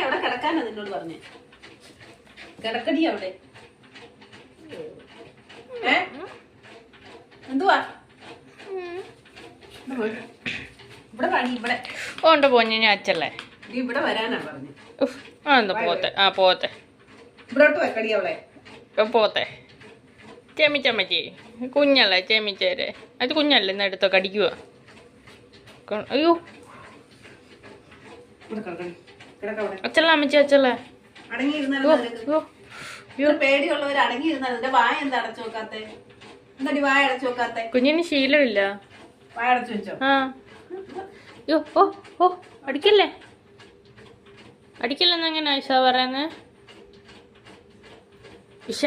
അവിടെ കിടക്കാനാ നിന്നോട് പറഞ്ഞേ. കിടക്കടി അവിടെ. എന്തുവാ ഇവിടെ പണി? ഇവിടെ ഓണ്ട പോഞ്ഞ ഞാൻ അച്ഛല്ലേ ഇവിടെ വരാനാ പറഞ്ഞു. എന്താ പോത്തെ? ആ പോത്തെ ഇവിടോട്ട് വെക്കടി അവളെ. പോത്തെ ചെമിച്ചമ്മച്ചി കുഞ്ഞല്ലേ ചെമിച്ചേരെ. അത് കുഞ്ഞല്ലേ ഇന്ന് എടുത്തോ കടിക്കുക. അയ്യോ അച്ഛല്ല അമ്മച്ചി അച്ഛല്ലേ. പേടിയുള്ളവർ അടങ്ങിയിരുന്നാൽ വായ എന്താ അടച്ചു നോക്കാത്തെ? എന്താ വായ അടച്ചു നോക്കാത്തെ? കുഞ്ഞിന് ശീലമില്ല. വായ അടച്ചു വെച്ചോ? ആ അയ്യോ ഓ ഓ അടിക്കല്ലേ അടിക്കല്ലെന്ന് എങ്ങനെ ഇഷ പറയുന്നേ? ഇഷ